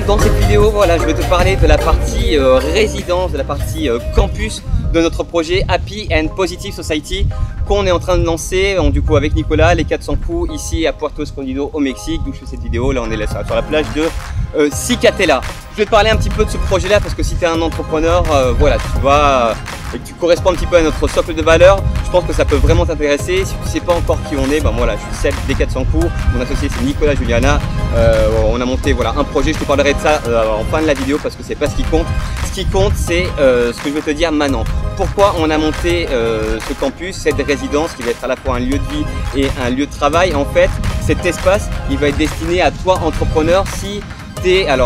Dans cette vidéo, voilà, je vais te parler de la partie résidence, de la partie campus de notre projet Happy and Positive Society qu'on est en train de lancer du coup avec Nicolas, les 400 coups ici à Puerto Escondido au Mexique, d'où je fais cette vidéo. Là on est là sur la plage de Cicatela. Je vais te parler un petit peu de ce projet là parce que si tu es un entrepreneur, voilà, tu vas et que tu corresponds un petit peu à notre socle de valeurs, je pense que ça peut vraiment t'intéresser. Si tu ne sais pas encore qui on est, ben voilà, je suis Seb des 400 coups, mon associé c'est Nicolas Juliana. On a monté voilà, un projet, je te parlerai de ça en fin de la vidéo parce que c'est pas ce qui compte. Ce qui compte c'est ce que je vais te dire maintenant. Pourquoi on a monté ce campus, cette résidence qui va être à la fois un lieu de vie et un lieu de travail. En fait, cet espace, il va être destiné à toi entrepreneur si tu as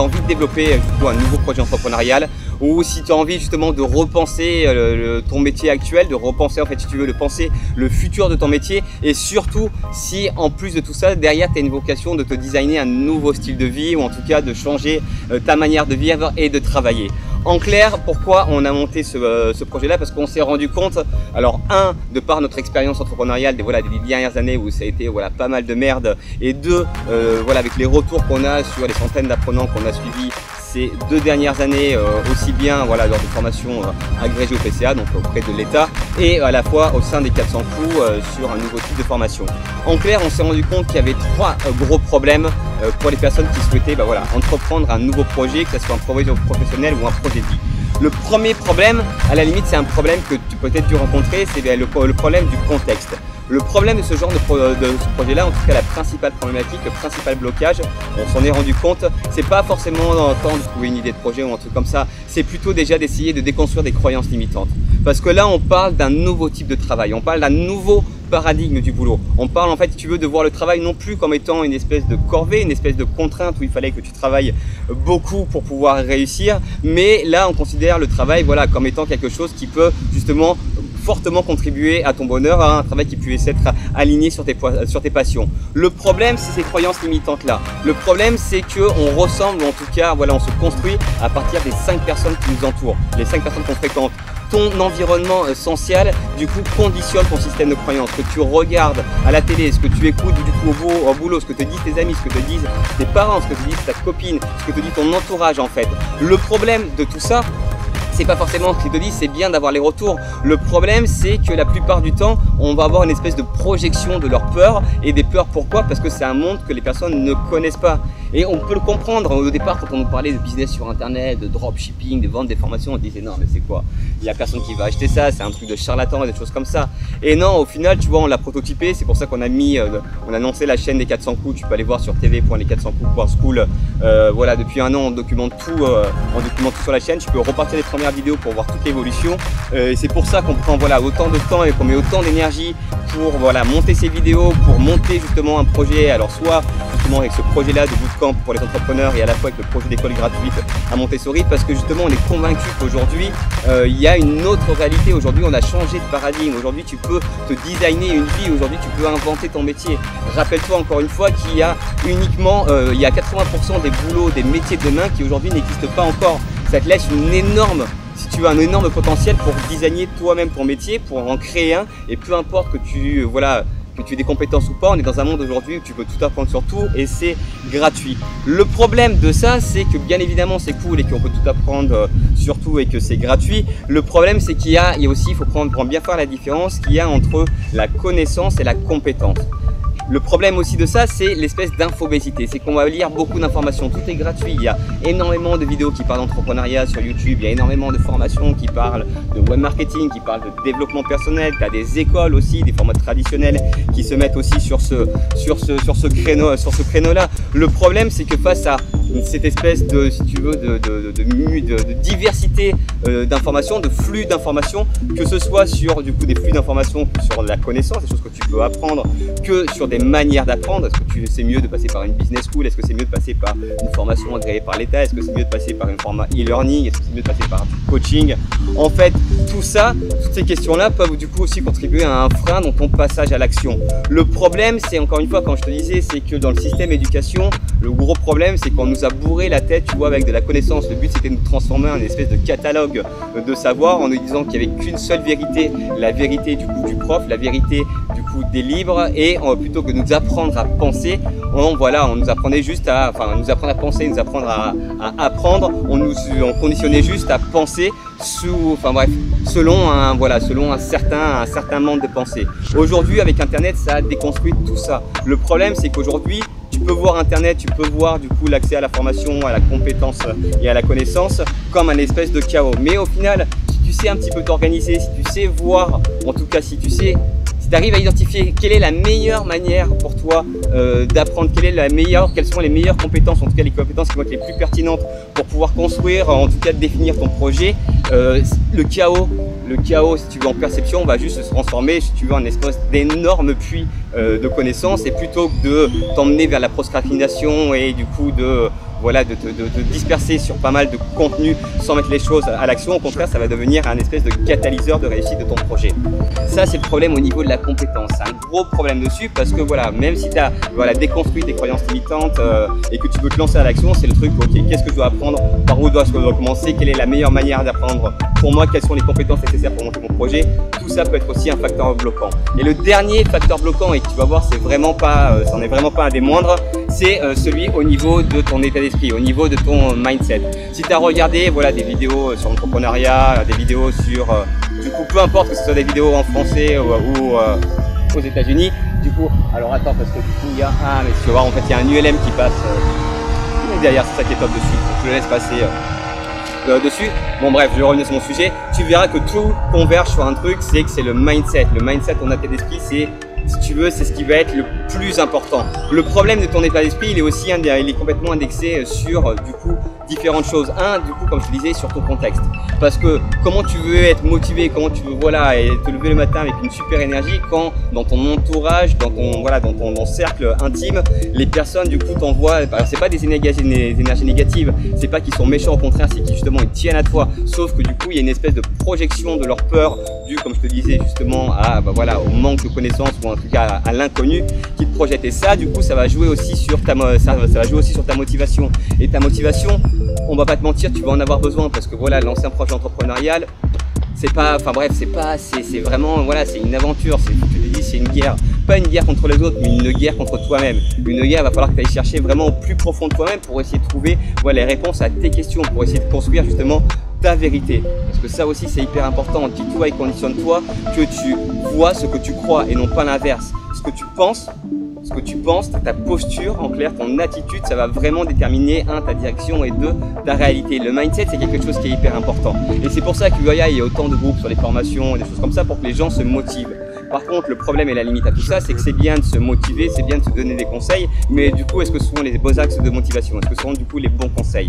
envie de développer un nouveau projet entrepreneurial ou si tu as envie justement de repenser ton métier actuel, de repenser en fait si tu veux le futur de ton métier et surtout si en plus de tout ça derrière tu as une vocation de te designer un nouveau style de vie ou en tout cas de changer ta manière de vivre et de travailler. En clair, pourquoi on a monté ce projet-là? Parce qu'on s'est rendu compte, alors de par notre expérience entrepreneuriale des dernières années où ça a été pas mal de merde, et avec les retours qu'on a sur les centaines d'apprenants qu'on a suivis ces 2 dernières années, aussi bien lors de formations agrégées au PCA, donc auprès de l'État, et à la fois au sein des 400 coups sur un nouveau type de formation. En clair, on s'est rendu compte qu'il y avait 3 gros problèmes pour les personnes qui souhaitaient entreprendre un nouveau projet, que ce soit un projet professionnel ou un projet de vie. Le premier problème, à la limite, c'est un problème que tu peux peut-être dû rencontrer, c'est le problème du contexte. Le problème de ce genre de ce projet-là, en tout cas la principale problématique, le principal blocage, on s'en est rendu compte, c'est pas forcément dans le temps de trouver une idée de projet ou un truc comme ça, c'est plutôt déjà d'essayer de déconstruire des croyances limitantes. Parce que là, on parle d'un nouveau type de travail, on parle d'un nouveau paradigme du boulot. On parle en fait, si tu veux, de voir le travail non plus comme étant une espèce de corvée, une espèce de contrainte où il fallait que tu travailles beaucoup pour pouvoir réussir, mais là, on considère le travail comme étant quelque chose qui peut justement fortement contribuer à ton bonheur, à un travail qui puisse être aligné sur tes passions. Le problème, c'est ces croyances limitantes là. Le problème, c'est qu'on ressemble, ou en tout cas, on se construit à partir des 5 personnes qui nous entourent, les 5 personnes qu'on fréquente. Ton environnement social, du coup, conditionne ton système de croyances. Ce que tu regardes à la télé, ce que tu écoutes du coup au boulot, ce que te disent tes amis, ce que te disent tes parents, ce que te disent ta copine, ce que te dit ton entourage en fait. Le problème de tout ça, c'est pas forcément ce qu'ils te disent, c'est bien d'avoir les retours. Le problème, c'est que la plupart du temps, on va avoir une espèce de projection de leurs peurs. Et des peurs, pourquoi? Parce que c'est un monde que les personnes ne connaissent pas. Et on peut le comprendre. Au départ, quand on nous parlait de business sur internet, de dropshipping, de vente des formations, on disait non mais c'est quoi? Il n'y a personne qui va acheter ça, c'est un truc de charlatan et des choses comme ça. Et non, au final, tu vois, on l'a prototypé. C'est pour ça qu'on a on a lancé la chaîne des 400 coups. Tu peux aller voir sur tv.les400coups.school. Depuis un an, on documente tout sur la chaîne. Tu peux repartir les premières vidéos pour voir toute l'évolution. C'est pour ça qu'on prend autant de temps et qu'on met autant d'énergie pour monter ces vidéos, pour monter justement un projet. Alors soit justement avec ce projet-là de bootcamp pour les entrepreneurs et à la fois avec le projet d'école gratuite à Montessori, parce que justement on est convaincu qu'aujourd'hui il y a une autre réalité. Aujourd'hui on a changé de paradigme. Aujourd'hui tu peux te designer une vie. Aujourd'hui tu peux inventer ton métier. Rappelle-toi encore une fois qu'il y a uniquement 80% des boulots, des métiers de demain qui aujourd'hui n'existent pas encore. Ça te laisse un énorme potentiel pour designer toi-même ton métier, pour en créer un, et peu importe que tu aies des compétences ou pas, on est dans un monde aujourd'hui où tu peux tout apprendre sur tout et c'est gratuit. Le problème de ça, c'est que bien évidemment c'est cool et qu'on peut tout apprendre sur tout et que c'est gratuit. Le problème, c'est qu'il y a aussi, il faut bien faire la différence qu'il y a entre la connaissance et la compétence. Le problème aussi de ça, c'est l'espèce d'infobésité. C'est qu'on va lire beaucoup d'informations, tout est gratuit. Il y a énormément de vidéos qui parlent d'entrepreneuriat sur YouTube, il y a énormément de formations qui parlent de web marketing, qui parlent de développement personnel. Tu as des écoles aussi, des formats traditionnels qui se mettent aussi sur ce créneau-là. Le problème, c'est que face à cette espèce de, si tu veux, de diversité d'informations, de flux d'informations, que ce soit sur du coup des flux d'informations sur la connaissance, des choses que tu peux apprendre, que sur des manières d'apprendre. Est-ce que c'est mieux de passer par une business school? Est-ce que c'est mieux de passer par une formation agréée par l'État? Est-ce que c'est mieux de passer par une format e-learning? Est-ce que c'est mieux de passer par du coaching? En fait, tout ça, toutes ces questions-là peuvent du coup aussi contribuer à un frein dans ton passage à l'action. Le problème, c'est encore une fois, quand je te disais, c'est que dans le système éducation, le gros problème, c'est qu'on nous nous a bourré la tête, tu vois, avec de la connaissance. Le but, c'était de nous transformer en une espèce de catalogue de savoir, en nous disant qu'il n'y avait qu'une seule vérité, la vérité du coup du prof, la vérité du coup des livres, et plutôt que de nous apprendre à penser, on nous apprenait juste à, nous apprendre à penser, nous apprendre à apprendre, on conditionnait juste à penser selon un certain monde de pensée. Aujourd'hui, avec Internet, ça a déconstruit tout ça. Le problème, c'est qu'aujourd'hui, tu peux voir Internet, tu peux voir du coup l'accès à la formation, à la compétence et à la connaissance comme un espèce de chaos. Mais au final, si tu sais un petit peu t'organiser, si tu sais voir, en tout cas si tu arrives à identifier quelle est la meilleure manière pour toi d'apprendre, quelles sont les meilleures compétences, en tout cas les compétences qui vont être les plus pertinentes pour pouvoir construire, en tout cas définir ton projet, le chaos, si tu veux, en perception, va juste se transformer, si tu veux, en espèce d'énorme puits de connaissances, et plutôt que de t'emmener vers la procrastination et du coup de te disperser sur pas mal de contenu sans mettre les choses à l'action. Au contraire, ça va devenir un espèce de catalyseur de réussite de ton projet. Ça, c'est le problème au niveau de la compétence. C'est un gros problème dessus parce que même si tu as déconstruit tes croyances limitantes et que tu veux te lancer à l'action, c'est le truc, ok, qu'est-ce que je dois apprendre, par où je dois commencer, quelle est la meilleure manière d'apprendre pour moi, quelles sont les compétences nécessaires pour monter mon projet. Tout ça peut être aussi un facteur bloquant. Et le dernier facteur bloquant, et que tu vas voir, c'en est vraiment pas un des moindres, c'est celui au niveau de ton état d'esprit, au niveau de ton mindset. Si tu as regardé des vidéos sur l'entrepreneuriat, des vidéos sur, du coup, peu importe que ce soit des vidéos en français ou aux États-Unis, du coup, alors attends, parce que du coup, mais tu vas voir, en fait, il y a un ULM qui passe derrière, c'est ça qui est top dessus, donc je le laisse passer dessus. Bon bref, je vais revenir sur mon sujet. Tu verras que tout converge sur un truc, c'est que c'est le mindset. Le mindset, ton état d'esprit, c'est, si tu veux, c'est ce qui va être le plus important. Le problème de ton état d'esprit, il est complètement indexé sur, du coup, différentes choses. Du coup, comme je te disais, sur ton contexte. Parce que comment tu veux être motivé, comment tu veux, et te lever le matin avec une super énergie quand dans ton entourage, dans ton cercle intime, les personnes, du coup, t'envoient, c'est pas des énergies négatives, c'est pas qu'ils sont méchants, au contraire, c'est qu'ils, justement, ils tiennent à toi. Sauf que, du coup, il y a une espèce de projection de leur peur, due, comme je te disais, justement, au manque de connaissances, ou en tout cas à l'inconnu qui te projette. Et ça, du coup, ça va jouer aussi sur ta motivation. Et ta motivation, on va pas te mentir, tu vas en avoir besoin parce que lancer un projet entrepreneurial, c'est vraiment, c'est une aventure, c'est une guerre. Pas une guerre contre les autres, mais une guerre contre toi-même. Une guerre, il va falloir que tu ailles chercher vraiment au plus profond de toi-même pour essayer de trouver les réponses à tes questions, pour essayer de construire justement ta vérité. Parce que ça aussi, c'est hyper important. Dis-toi et conditionne-toi que tu vois ce que tu crois et non pas l'inverse. Ce que tu penses, ta posture, en clair, ton attitude, ça va vraiment déterminer, ta direction, et deux, ta réalité. Le mindset, c'est quelque chose qui est hyper important. Et c'est pour ça qu'il y a autant de groupes sur les formations et des choses comme ça pour que les gens se motivent. Par contre, le problème et la limite à tout ça, c'est que c'est bien de se motiver, c'est bien de se donner des conseils, mais du coup, est-ce que ce sont les beaux axes de motivation? Est-ce que ce sont du coup les bons conseils?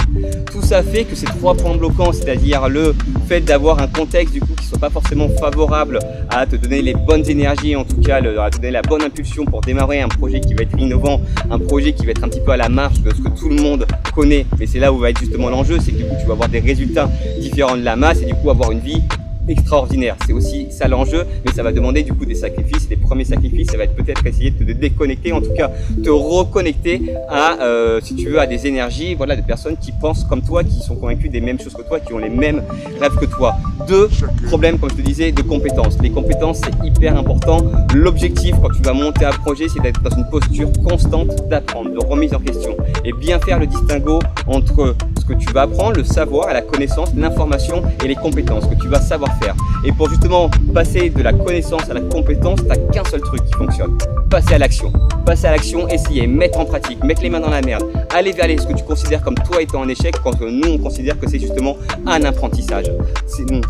Tout ça fait que ces 3 points bloquants, c'est-à-dire le fait d'avoir un contexte du coup qui soit pas forcément favorable à te donner les bonnes énergies, en tout cas à te donner la bonne impulsion pour démarrer un projet qui va être innovant, un projet qui va être un petit peu à la marge de ce que tout le monde connaît, mais c'est là où va être justement l'enjeu, c'est que du coup tu vas avoir des résultats différents de la masse et du coup avoir une vie extraordinaire. C'est aussi ça l'enjeu, mais ça va demander du coup des sacrifices. Les premiers sacrifices, ça va être peut-être essayer de te déconnecter, en tout cas te reconnecter à, si tu veux, à des énergies, de personnes qui pensent comme toi, qui sont convaincus des mêmes choses que toi, qui ont les mêmes rêves que toi. 2 problèmes, comme je te disais, de compétences. Les compétences, c'est hyper important. L'objectif quand tu vas monter un projet, c'est d'être dans une posture constante d'apprendre, de remise en question, et bien faire le distinguo entre ce que tu vas apprendre, le savoir, et la connaissance, l'information et les compétences que tu vas savoir faire. Et pour justement passer de la connaissance à la compétence, tu n'as qu'un seul truc qui fonctionne: passer à l'action. Passer à l'action, essayer, mettre en pratique, mettre les mains dans la merde, aller vers ce que tu considères comme toi étant un échec, quand nous on considère que c'est justement un apprentissage.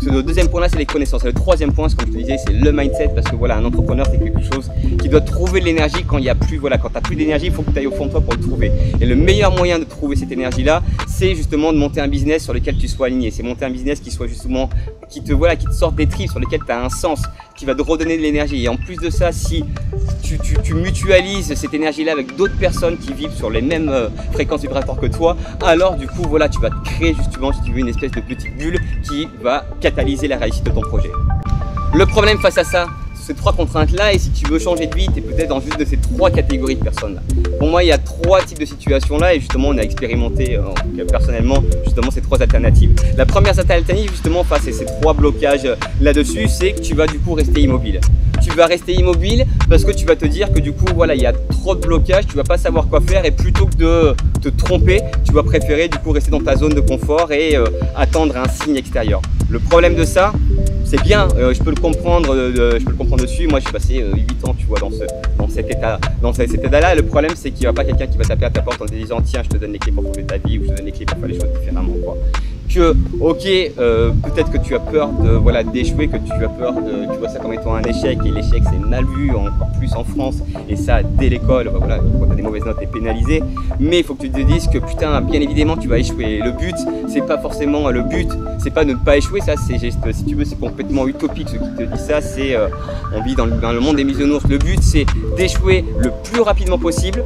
Le 2e point là, c'est les connaissances. Et le 3e point, comme je te disais, c'est le mindset, parce que un entrepreneur, c'est quelque chose qui doit trouver de l'énergie quand il y a plus, quand tu n'as plus d'énergie, il faut que tu ailles au fond de toi pour le trouver. Et le meilleur moyen de trouver cette énergie là, c'est justement de monter un business sur lequel tu sois aligné. C'est monter un business qui soit justement, qui te sorte des tripes, sur lesquels tu as un sens, qui va te redonner de l'énergie. Et en plus de ça, si tu mutualises cette énergie là avec d'autres personnes qui vivent sur les mêmes fréquences vibratoires que toi, alors du coup tu vas te créer justement, si tu veux, une espèce de petite bulle qui va catalyser la réussite de ton projet. Le problème face à ça, ces 3 contraintes-là, et si tu veux changer de vie, tu es peut-être dans juste de ces 3 catégories de personnes-là. Pour moi, il y a 3 types de situations-là, et justement, on a expérimenté personnellement justement ces 3 alternatives. La première alternative, justement, face à ces 3 blocages là-dessus, c'est que tu vas du coup rester immobile. Tu vas rester immobile parce que tu vas te dire que du coup, voilà, il y a trop de blocages, tu vas pas savoir quoi faire, et plutôt que de te tromper, tu vas préférer du coup rester dans ta zone de confort et attendre un signe extérieur. Le problème de ça, c'est bien, je peux le comprendre dessus. Moi, j'ai passé 8 ans, tu vois, dans cet état-là. Le problème, c'est qu'il n'y a pas quelqu'un qui va taper à ta porte en te disant tiens, je te donne les clés pour trouver ta vie, ou je te donne les clés pour faire les choses différemment, quoi. Que, ok, peut-être que tu as peur d'échouer, que tu as peur tu vois ça comme étant un échec, et l'échec c'est mal vu, encore plus en France, et ça dès l'école, voilà, quand tu as des mauvaises notes, tu es pénalisé. Mais il faut que tu te dises que putain, bien évidemment tu vas échouer. Le but, c'est pas forcément le but, c'est pas de ne pas échouer, ça c'est juste, si tu veux, c'est complètement utopique. Ceux qui te disent ça, c'est on vit dans le monde des bisounours. Le but, c'est d'échouer le plus rapidement possible,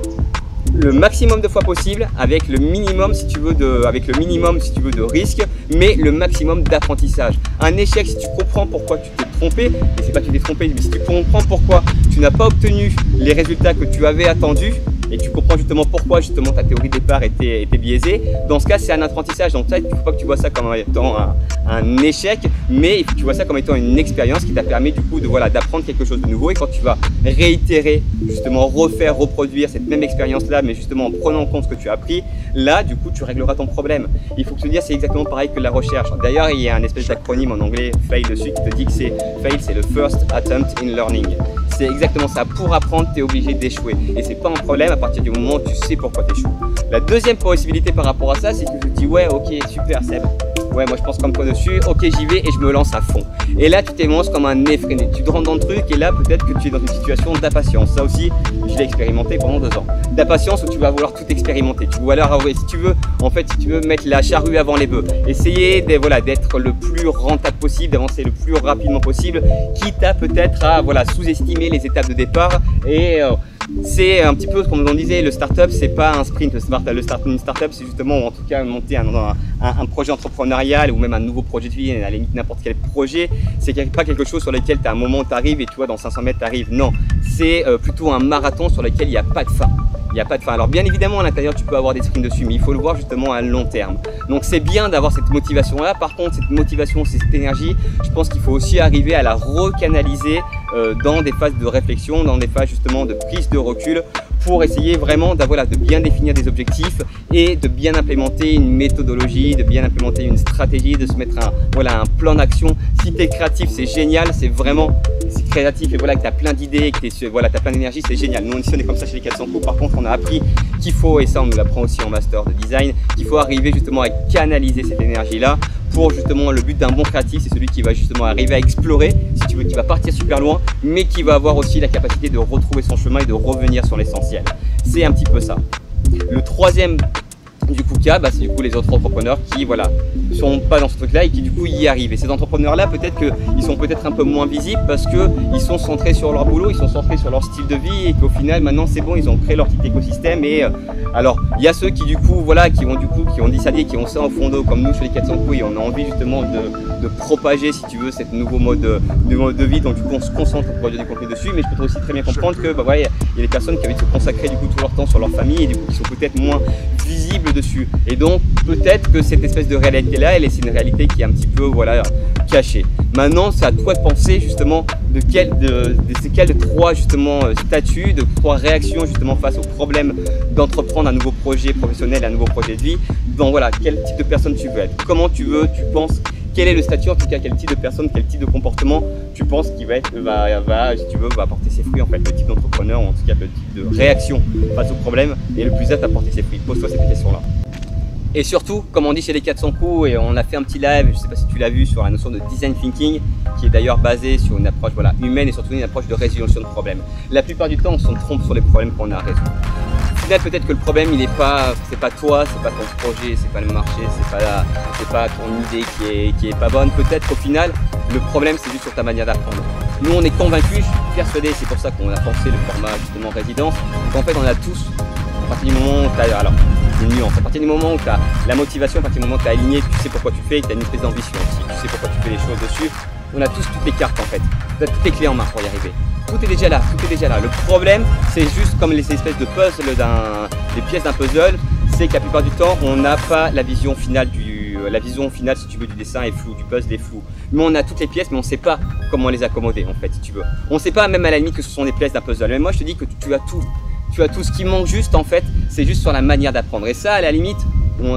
le maximum de fois possible, avec le minimum si tu veux de risque, mais le maximum d'apprentissage. Un échec, si tu comprends pourquoi tu t'es trompé, et c'est pas que tu t'es trompé, mais si tu comprends pourquoi tu n'as pas obtenu les résultats que tu avais attendus, et tu comprends justement pourquoi justement ta théorie de départ était biaisée, dans ce cas c'est un apprentissage. Donc ça, il ne faut pas que tu vois ça comme étant un échec, mais il faut que tu vois ça comme étant une expérience qui t'a permis du coup d'apprendre quelque chose de nouveau. Et quand tu vas réitérer, justement reproduire cette même expérience là, mais justement en prenant en compte ce que tu as appris, là du coup tu régleras ton problème. Il faut que te dire, c'est exactement pareil que la recherche. D'ailleurs, il y a un espèce d'acronyme en anglais, FAIL, dessus, qui te dit que FAIL, c'est le first attempt in learning. C'est exactement ça. Pour apprendre, tu es obligé d'échouer. Et c'est pas un problème à partir du moment où tu sais pourquoi tu échoues. La deuxième possibilité par rapport à ça, c'est que tu te dis ouais, ok, super Seb. Ouais, moi je pense comme toi dessus, ok, j'y vais et je me lance à fond. Et là, tu t'élances comme un effréné. Tu te rentres dans le truc et là, peut-être que tu es dans une situation d'impatience. Ça aussi, je l'ai expérimenté pendant 2 ans. D'impatience où tu vas vouloir tout expérimenter. Tu vas alors, si tu veux mettre la charrue avant les bœufs. Essayer d'être le plus rentable possible, d'avancer le plus rapidement possible, quitte à peut-être à sous-estimer les étapes de départ. Et c'est un petit peu comme on disait, le start-up, c'est pas un sprint. Une start-up, c'est justement, ou en tout cas, monter un projet entrepreneurial ou même un nouveau projet de vie, à la limite n'importe quel projet. C'est pas quelque chose sur lequel tu as un moment où tu arrives et tu vois, dans 500 mètres, tu arrives. Non, c'est plutôt un marathon sur lequel il n'y a pas de fin. Il n'y a pas de fin. Alors bien évidemment à l'intérieur tu peux avoir des sprints dessus, mais il faut le voir justement à long terme. Donc c'est bien d'avoir cette motivation là. Par contre, cette motivation, cette énergie, je pense qu'il faut aussi arriver à la recanaliser dans des phases de réflexion, dans des phases justement de prise de recul, pour essayer vraiment de bien définir des objectifs et de bien implémenter une méthodologie, de bien implémenter une stratégie, de se mettre un plan d'action. Si tu es créatif, c'est génial, c'est créatif et que tu as plein d'idées, que tu as plein d'énergie, c'est génial. Nous on est comme ça chez les 400 coups. Par contre, on a appris qu'il faut, et ça on nous l'apprend aussi en master de design, qu'il faut arriver justement à canaliser cette énergie-là pour justement le but d'un bon créatif, c'est celui qui va justement arriver à explorer, si tu veux, qui va partir super loin, mais qui va avoir aussi la capacité de retrouver son chemin et de revenir sur l'essentiel. C'est un petit peu ça. Le troisième du coup cas, c'est du coup les autres entrepreneurs qui sont pas dans ce truc là et qui du coup y arrivent. Et ces entrepreneurs là, peut-être qu'ils sont peut-être un peu moins visibles parce qu'ils sont centrés sur leur boulot, ils sont centrés sur leur style de vie, et qu'au final maintenant c'est bon, ils ont créé leur petit écosystème. Et alors il y a ceux qui du coup qui ont décidé, qui ont ça au fond d'eux, comme nous chez les 400 coups, et on a envie justement de propager, si tu veux, cette nouveau mode de vie. Donc du coup on se concentre pour produire du contenu dessus, mais je peux aussi très bien comprendre que il y a des personnes qui avaient se consacrer du coup tout leur temps sur leur famille et du coup qui sont peut-être moins visibles dessus. Et donc peut-être que cette espèce de réalité là, c'est une réalité qui est un petit peu cachée. Maintenant, c'est à toi de penser justement de ces quels 3 justement statuts, de 3 réactions justement face au problème d'entreprendre un nouveau projet professionnel, un nouveau projet de vie. Donc quel type de personne tu veux être, comment tu penses, quel est le statut, en tout cas quel type de personne, quel type de comportement tu penses qui va apporter ses fruits, en fait, le type d'entrepreneur, ou en tout cas le type de réaction face au problème est le plus apte à apporter ses fruits. Pose-toi ces questions-là. Et surtout, comme on dit chez les 400 coups, et on a fait un petit live, je ne sais pas si tu l'as vu, sur la notion de design thinking, qui est d'ailleurs basée sur une approche humaine et surtout une approche de résolution de problèmes. La plupart du temps, on se trompe sur les problèmes qu'on a à résoudre. Au final, peut-être que le problème, c'est pas toi, c'est pas ton projet, c'est pas le marché, c'est pas ton idée qui est pas bonne. Peut-être qu'au final, le problème, c'est juste sur ta manière d'apprendre. Nous, on est convaincus, je suis persuadé, c'est pour ça qu'on a pensé le format justement résidence, qu'en fait, on a tous, à partir du moment où tu as une nuance, à partir du moment où tu as la motivation, à partir du moment où tu as aligné, tu sais pourquoi tu fais, tu as une espèce d'ambition aussi, tu sais pourquoi tu fais les choses dessus. on a tous toutes les cartes en fait. On a toutes les clés en main pour y arriver. Tout est déjà là, tout est déjà là. Le problème, c'est juste comme les espèces de puzzles, des pièces d'un puzzle, c'est que la plupart du temps, on n'a pas la vision finale la vision finale, si tu veux, du dessin est floue, du puzzle est flou. Mais on a toutes les pièces, mais on ne sait pas comment les accommoder en fait, si tu veux. On ne sait pas même à la limite que ce sont des pièces d'un puzzle. Mais moi, je te dis que tu as tout. Tu as tout. Ce qui manque juste en fait, c'est juste sur la manière d'apprendre. Et ça, à la limite,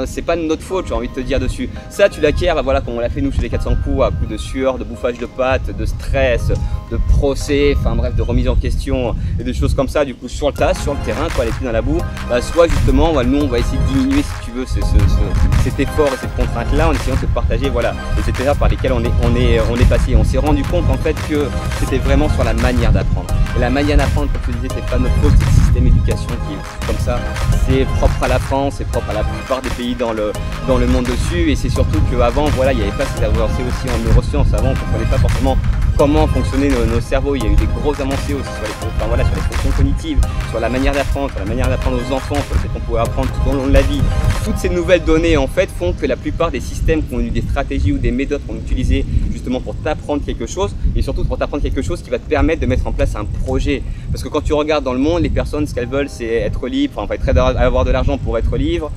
c'est pas de notre faute, j'ai envie de te dire dessus. Ça, tu l'acquiers, bah voilà, comme on l'a fait nous chez les 400 coups, à coup de sueur, de bouffage de pâtes, de stress, de procès, enfin bref, de remise en question et des choses comme ça. Du coup, sur le tas, sur le terrain, quoi, les pieds dans la boue, bah, soit justement, bah, nous, on va essayer de diminuer, si tu veux, cet effort et cette contrainte-là, en essayant de partager, voilà, les étapes par lesquelles on est passé. On s'est rendu compte en fait que c'était vraiment sur la manière d'apprendre. Et la manière d'apprendre, comme je te disais, c'est pas notre faute, c'est le système d'éducation qui est comme ça. C'est propre à la France, c'est propre à la plupart des pays dans le monde dessus, et c'est surtout qu'avant, voilà, il n'y avait pas ces avancées aussi en neurosciences. Avant, on ne comprenait pas forcément comment fonctionnaient nos cerveaux. Il y a eu des grosses avancées aussi sur les fonctions cognitives, sur la manière d'apprendre, aux enfants, sur le fait qu'on pouvait apprendre tout au long de la vie. Toutes ces nouvelles données en fait font que la plupart des systèmes qui ont eu des stratégies ou des méthodes qu'on utilisait justement pour t'apprendre quelque chose, et surtout pour t'apprendre quelque chose qui va te permettre de mettre en place un projet. Parce que quand tu regardes dans le monde, les personnes, ce qu'elles veulent, c'est être libre, enfin avoir de l'argent pour être libre,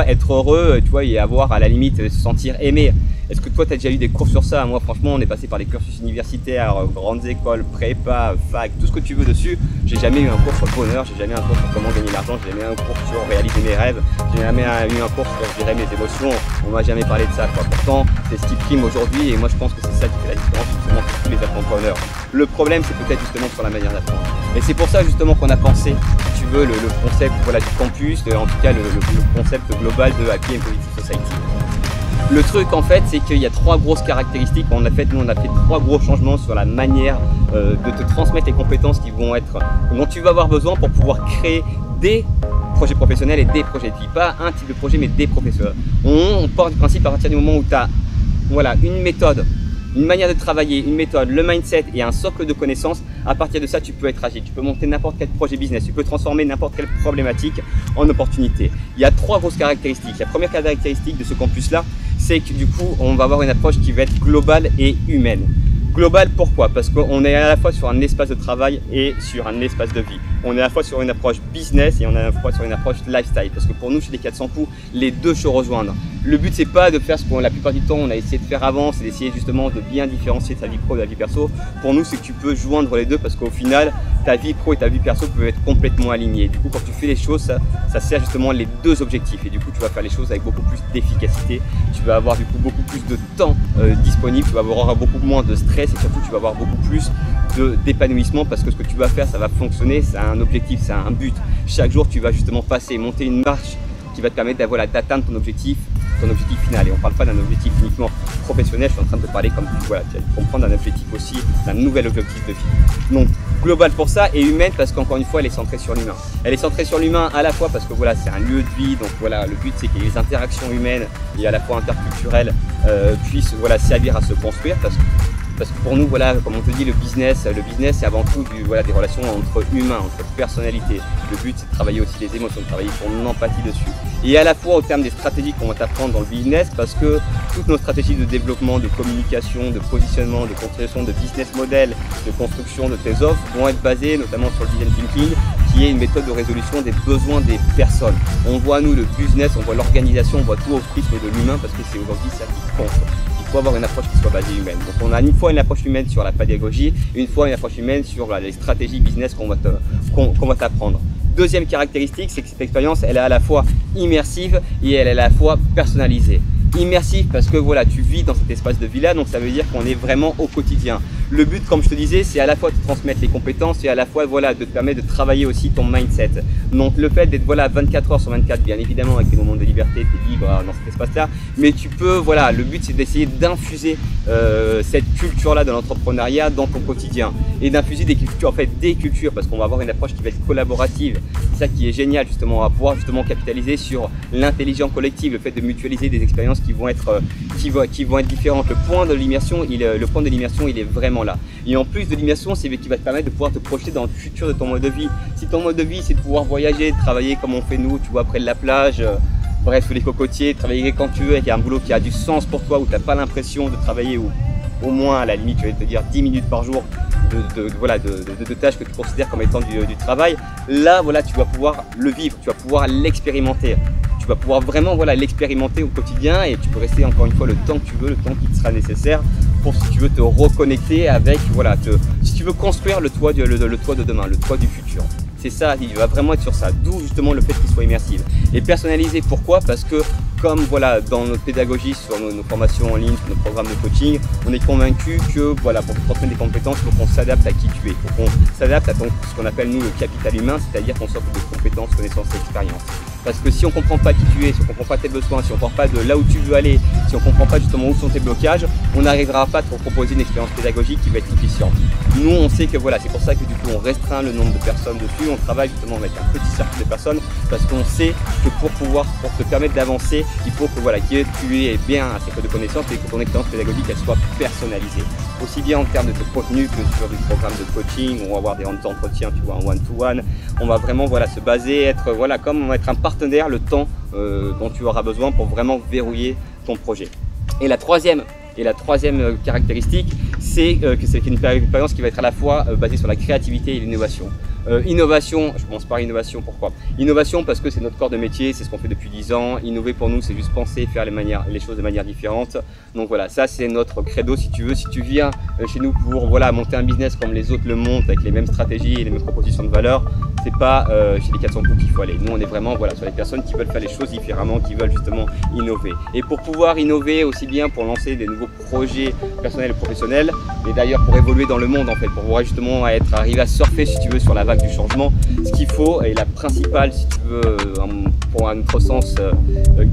être heureux, tu vois, et avoir à la limite se sentir aimé. Est-ce que toi, tu as déjà eu des cours sur ça? Moi, franchement, on est passé par des cursus universitaires, grandes écoles, prépa, fac, tout ce que tu veux dessus. J'ai jamais eu un cours sur le bonheur, j'ai jamais eu un cours sur comment gagner de l'argent, j'ai jamais eu un cours sur réaliser mes rêves, j'ai jamais eu un cours sur gérer mes émotions. On m'a jamais parlé de ça, quoi. Pourtant, c'est ce qui prime aujourd'hui, et moi, je pense que c'est ça qui fait la différence justement pour tous les entrepreneurs. Le problème, c'est peut-être justement sur la manière d'apprendre. Et c'est pour ça justement qu'on a pensé, si tu veux, le concept, voilà, du campus, en tout cas le concept global de Happy and Positive Society. Le truc en fait, c'est qu'il y a trois grosses caractéristiques. Nous on a fait trois gros changements sur la manière de te transmettre les compétences dont tu vas avoir besoin pour pouvoir créer des projets professionnels et des projets de vie. Pas un type de projet, mais des professionnels. On part du principe à partir du moment où tu as voilà, une méthode, une manière de travailler, une méthode, le mindset et un socle de connaissances. À partir de ça, tu peux être agile, tu peux monter n'importe quel projet business, tu peux transformer n'importe quelle problématique en opportunité. Il y a trois grosses caractéristiques. La première caractéristique de ce campus-là, c'est que du coup, on va avoir une approche qui va être globale et humaine. Global, pourquoi? Parce qu'on est à la fois sur un espace de travail et sur un espace de vie. On est à la fois sur une approche business et on est à la fois sur une approche lifestyle. Parce que pour nous, chez les 400 coups, les deux se rejoignent. Le but, c'est pas de faire ce qu'on la plupart du temps on a essayé de faire avant, c'est d'essayer justement de bien différencier ta vie pro de la vie perso. Pour nous, c'est que tu peux joindre les deux parce qu'au final, ta vie pro et ta vie perso peuvent être complètement alignées. Du coup, quand tu fais les choses, ça sert justement les deux objectifs. Et du coup, tu vas faire les choses avec beaucoup plus d'efficacité. Tu vas avoir du coup beaucoup plus de temps disponible, tu vas avoir beaucoup moins de stress et surtout, tu vas avoir beaucoup plus d'épanouissement parce que ce que tu vas faire, ça va fonctionner, ça a un objectif, ça a un but. Chaque jour, tu vas justement monter une marche qui va te permettre d'atteindre ton objectif final. Et on ne parle pas d'un objectif uniquement professionnel, je suis en train de te parler comme voilà, tu vas comprendre d'un objectif aussi, d'un nouvel objectif de vie. Donc global pour ça et humaine parce qu'encore une fois elle est centrée sur l'humain. Elle est centrée sur l'humain à la fois parce que voilà, c'est un lieu de vie, donc voilà, le but c'est que les interactions humaines et à la fois interculturelles puissent voilà, servir à se construire parce que pour nous, voilà, comme on te dit, le business c'est avant tout des relations entre humains, entre personnalités. Le but c'est de travailler aussi les émotions, de travailler son empathie dessus. Et à la fois au terme des stratégies qu'on va t'apprendre dans le business, parce que toutes nos stratégies de développement, de communication, de positionnement, de construction de business model, de construction de tes offres vont être basées notamment sur le design thinking, qui est une méthode de résolution des besoins des personnes. On voit nous le business, on voit l'organisation, on voit tout au prisme de l'humain parce que c'est aujourd'hui ça qui compte. Il faut avoir une approche qui soit basée humaine. Donc on a une fois une approche humaine sur la pédagogie, une fois une approche humaine sur les stratégies business qu'on va t'apprendre. Deuxième caractéristique, c'est que cette expérience, elle est à la fois immersive et elle est à la fois personnalisée. Immersif parce que voilà, tu vis dans cet espace de vie là, donc ça veut dire qu'on est vraiment au quotidien. Le but, comme je te disais, c'est à la fois de te transmettre les compétences et à la fois voilà, de te permettre de travailler aussi ton mindset. Donc le fait d'être voilà, 24 heures sur 24, bien évidemment avec tes moments de liberté, tu es libre dans cet espace là, mais tu peux, voilà, le but c'est d'essayer d'infuser cette culture là de l'entrepreneuriat dans ton quotidien et d'infuser des cultures, en fait des cultures, parce qu'on va avoir une approche qui va être collaborative. C'est ça qui est génial justement, on va pouvoir justement capitaliser sur l'intelligence collective, le fait de mutualiser des expériences qui vont être différentes. Le point de l'immersion, il est vraiment là. Et en plus de l'immersion, c'est qui va te permettre de pouvoir te projeter dans le futur de ton mode de vie. Si ton mode de vie, c'est de pouvoir voyager, de travailler comme on fait nous, tu vois, près de la plage, bref, sous les cocotiers, travailler quand tu veux, avec un boulot qui a du sens pour toi, où tu n'as pas l'impression de travailler ou au moins à la limite, je vais te dire 10 minutes par jour de tâches que tu considères comme étant du travail. Là, voilà, tu vas pouvoir le vivre, tu vas pouvoir l'expérimenter. Tu vas pouvoir vraiment l'expérimenter au quotidien et tu peux rester encore une fois le temps que tu veux, le temps qui te sera nécessaire pour, si tu veux, te reconnecter avec, si tu veux construire le toit de demain, le toit du futur. C'est ça, il va vraiment être sur ça, d'où justement le fait qu'il soit immersif. Et personnalisé, pourquoi? Parce que comme dans notre pédagogie, sur nos formations en ligne, sur nos programmes de coaching, on est convaincu que pour transmettre des compétences, il faut qu'on s'adapte à qui tu es. Il faut qu'on s'adapte à ce qu'on appelle nous le capital humain, c'est-à-dire qu'on sorte de compétences, connaissances et expériences. Parce que si on ne comprend pas qui tu es, si on ne comprend pas tes besoins, si on ne comprend pas de là où tu veux aller, si on ne comprend pas justement où sont tes blocages, on n'arrivera pas à te proposer une expérience pédagogique qui va être efficiente. Nous, on sait que c'est pour ça que du coup on restreint le nombre de personnes dessus, on travaille justement avec un petit cercle de personnes parce qu'on sait que pour te permettre d'avancer, il faut que tu aies bien un cercle de connaissances et que ton expérience pédagogique elle soit personnalisée. Aussi bien en termes de contenu que sur du programme de coaching, on va avoir des entretiens, tu vois, en one-to-one. On va vraiment se baser, être un partenaire le temps dont tu auras besoin pour vraiment verrouiller ton projet. Et la troisième caractéristique, c'est que c'est une expérience qui va être à la fois basée sur la créativité et l'innovation. Innovation, je commence par innovation, pourquoi? Innovation parce que c'est notre corps de métier, c'est ce qu'on fait depuis 10 ans. Innover pour nous, c'est juste penser, faire les choses de manière différente. Donc voilà, ça c'est notre credo si tu veux. Si tu viens chez nous pour monter un business comme les autres le montent, avec les mêmes stratégies et les mêmes propositions de valeur, c'est pas chez les 400 coups qu'il faut aller. Nous on est vraiment sur les personnes qui veulent faire les choses différemment, qui veulent justement innover. Et pour pouvoir innover aussi bien pour lancer des nouveaux projets personnels et professionnels, et d'ailleurs pour évoluer dans le monde en fait, pour pouvoir justement arriver à surfer si tu veux sur la vague du changement, ce qu'il faut, et la principale si tu veux, pour un autre sens,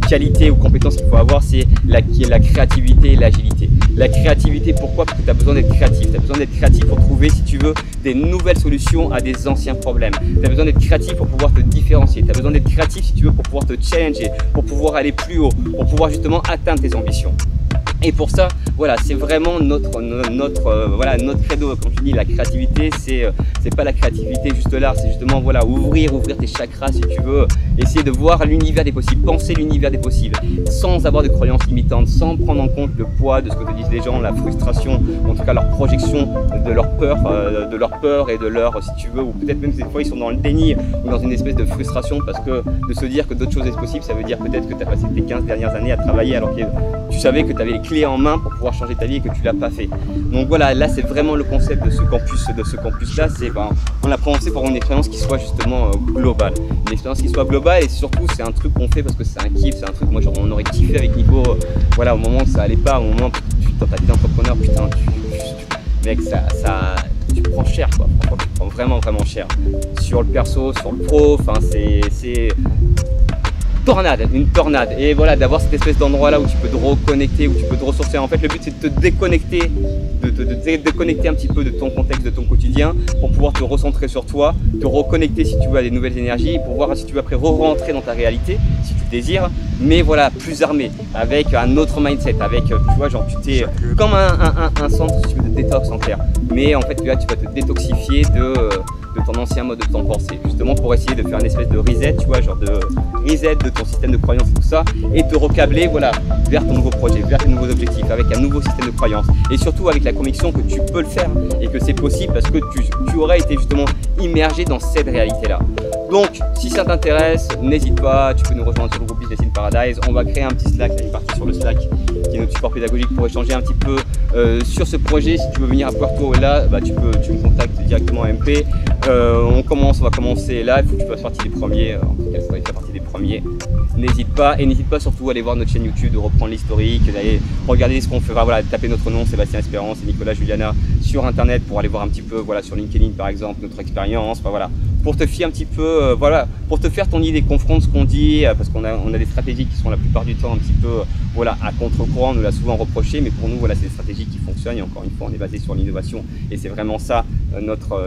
qualité ou compétence qu'il faut avoir, c'est la créativité et l'agilité. La créativité, pourquoi? Parce que tu as besoin d'être créatif. Tu as besoin d'être créatif pour trouver, si tu veux, des nouvelles solutions à des anciens problèmes. Tu as besoin d'être créatif pour pouvoir te différencier. Tu as besoin d'être créatif, si tu veux, pour pouvoir te challenger, pour pouvoir aller plus haut, pour pouvoir justement atteindre tes ambitions. Et pour ça, c'est vraiment notre credo. Comme je dis, la créativité, c'est pas la créativité juste là, c'est justement ouvrir tes chakras si tu veux, essayer de voir l'univers des possibles, penser l'univers des possibles, sans avoir de croyances limitantes, sans prendre en compte le poids de ce que te disent les gens, la frustration, en tout cas leur projection de leur peur et de leur, si tu veux, ou peut-être même des fois ils sont dans le déni ou dans une espèce de frustration parce que de se dire que d'autres choses sont possibles, ça veut dire peut-être que tu as passé tes 15 dernières années à travailler alors que tu savais que tu avais les clés en main pour pouvoir changer ta vie et que tu l'as pas fait. Donc là c'est vraiment le concept de ce campus là, on l'a pensé pour une expérience qui soit justement globale, une expérience qui soit globale et surtout c'est un truc qu'on fait parce que c'est un kiff, c'est un truc, moi on aurait kiffé avec Nico, au moment où ça allait pas, au moment où dans ta vie d'entrepreneur, putain, mec, tu prends cher quoi, franchement tu prends vraiment cher, sur le perso, sur le pro, c'est une tornade, et d'avoir cette espèce d'endroit là où tu peux te reconnecter, où tu peux te ressourcer. En fait le but c'est de te déconnecter, de te déconnecter un petit peu de ton contexte, de ton quotidien, pour pouvoir te recentrer sur toi, te reconnecter si tu veux à des nouvelles énergies, pour voir si tu veux après re-rentrer dans ta réalité, si tu le désires, mais plus armé, avec un autre mindset, avec tu vois tu t'es comme un centre si tu veux, de détox en clair, mais en fait là tu vas te détoxifier de ton ancien mode de pensée, justement pour essayer de faire une espèce de reset, tu vois, de reset de ton système de croyances et tout ça, et te recabler vers ton nouveau projet, vers tes nouveaux objectifs, avec un nouveau système de croyances, et surtout avec la conviction que tu peux le faire et que c'est possible parce que tu aurais été justement immergé dans cette réalité-là. Donc, si ça t'intéresse, n'hésite pas, tu peux nous rejoindre sur le groupe Business in Paradise. On va créer un petit Slack, une partie sur le Slack qui est notre support pédagogique pour échanger un petit peu sur ce projet. Si tu veux venir à Puerto là, tu me contactes directement en MP. On va commencer là, il faut que tu fasses partie des premiers, en tout cas, il faudrait faire partie des premiers. N'hésite pas, et n'hésite pas surtout à aller voir notre chaîne YouTube, de reprendre l'historique, d'aller regarder ce qu'on fait, taper notre nom, Sébastien Espérance et Nicolas Juliana sur internet pour aller voir un petit peu, sur LinkedIn par exemple, notre expérience, pour te fier un petit peu, pour te faire ton idée, confronte ce qu'on dit, parce qu'on a des stratégies qui sont la plupart du temps un petit peu, à contre-courant, on nous l'a souvent reproché, mais pour nous, c'est des stratégies qui fonctionnent, et encore une fois, on est basé sur l'innovation, et c'est vraiment ça,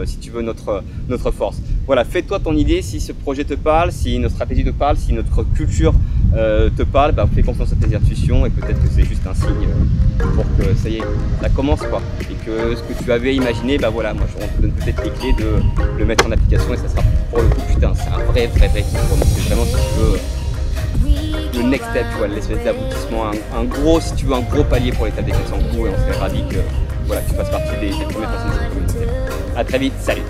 si tu veux, notre force. Fais-toi ton idée, si ce projet te parle, si notre stratégie te parle, si notre culture te parle, fais confiance à tes intuitions, et peut-être que c'est juste un signe pour que ça y est, ça commence quoi, et que ce que tu avais imaginé, moi je te donne peut-être les clés de le mettre en application, et ça sera pour le coup, putain, c'est un vrai kiff pour nous, c'est vraiment si tu veux. le next step, tu vois, l'espèce d'aboutissement, un gros, si tu veux, un gros palier pour l'étape des 400 coups et on serait ravis que voilà, tu fasses partie des premières personnes de cette communauté. A très vite, salut.